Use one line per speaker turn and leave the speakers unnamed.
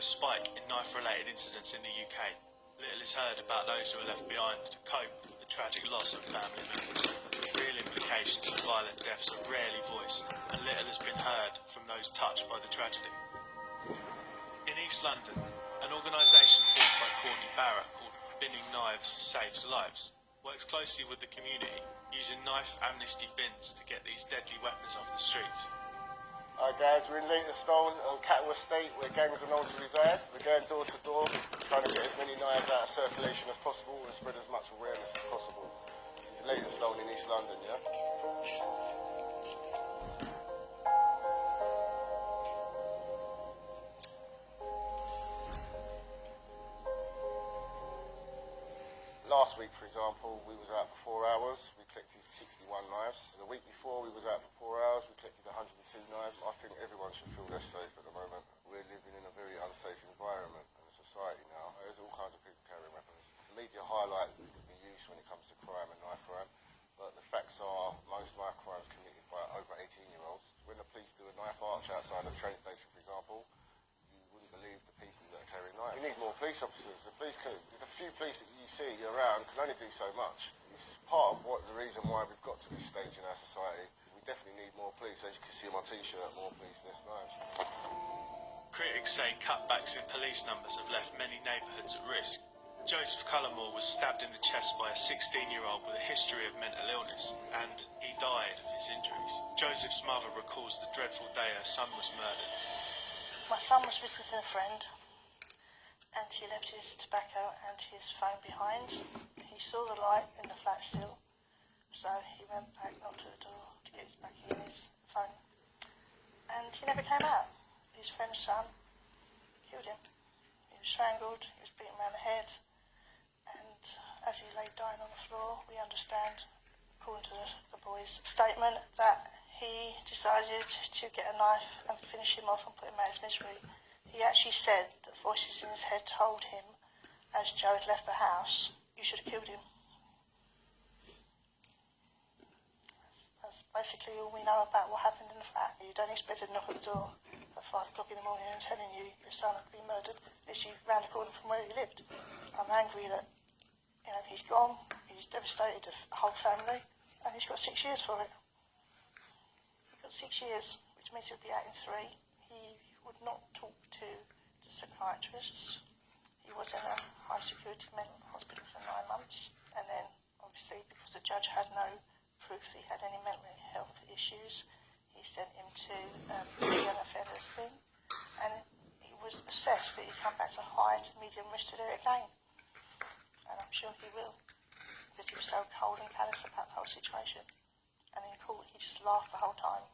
spike in knife-related incidents in the UK. Little is heard about those who are left behind to cope with the tragic loss of family members. The real implications of violent deaths are rarely voiced, and little has been heard from those touched by the tragedy. In East London, an organisation formed by Courtney Barrett called Binning Knives Saves Lives works closely with the community, using knife amnesty bins to get these deadly weapons off the streets.
Hi guys, we're in Leytonstone on Cattle Estate where gangs are known to reside. We're going door to door, trying to get as many knives out of circulation as possible and spread as much awareness as possible. It's Leytonstone in East London, yeah? Last week, for example, we was out for 4 hours, we collected 61 knives. And the week before, we was out for 4 hours, we collected 102 knives. I think everyone should feel less safe at the moment. We're living in a very unsafe environment and a society now. There's all kinds of people carrying weapons. The media highlight the use when it comes to crime and knife crime, but the facts are most knife crimes committed by over 18-year-olds. When the police do a knife arch outside a train station, for example, you wouldn't believe the people that are carrying knives. We need more police officers. The few police that you see around can only do so much. It's part of the reason why we've got to this stage in our society. We definitely need more police. As you can see on my t-shirt, more police, less knives.
Critics say cutbacks in police numbers have left many neighbourhoods at risk. Joseph Cullimore was stabbed in the chest by a 16-year-old with a history of mental illness, and he died of his injuries. Joseph's mother recalls the dreadful day her son was murdered.
My son was visiting a friend, and he left his tobacco and his phone behind. He saw the light in the flat still, so he went back, knocked at the door to get his back in his phone. And he never came out. His friend's son killed him. He was strangled, he was beaten around the head, and as he lay dying on the floor, we understand, according to the boy's statement, that he decided to get a knife and finish him off and put him out of his misery. He actually said that voices in his head told him, as Joe had left the house, you should have killed him. That's basically all we know about what happened in the flat. You don't expect to knock at the door at 5 o'clock in the morning and telling you your son had been murdered, literally round the corner from where he lived. I'm angry that, he's gone, he's devastated the whole family, and he's got 6 years for it. He's got 6 years, which means he'll be out in 3. He would not talk to the psychiatrists. He was in a high security mental hospital for 9 months, and then obviously because the judge had no proof that he had any mental health issues, he sent him to the young offenders thing, and it was assessed that he'd come back to high to medium risk to do it again, and I'm sure he will, because he was so cold and callous about the whole situation. And in court he just laughed the whole time.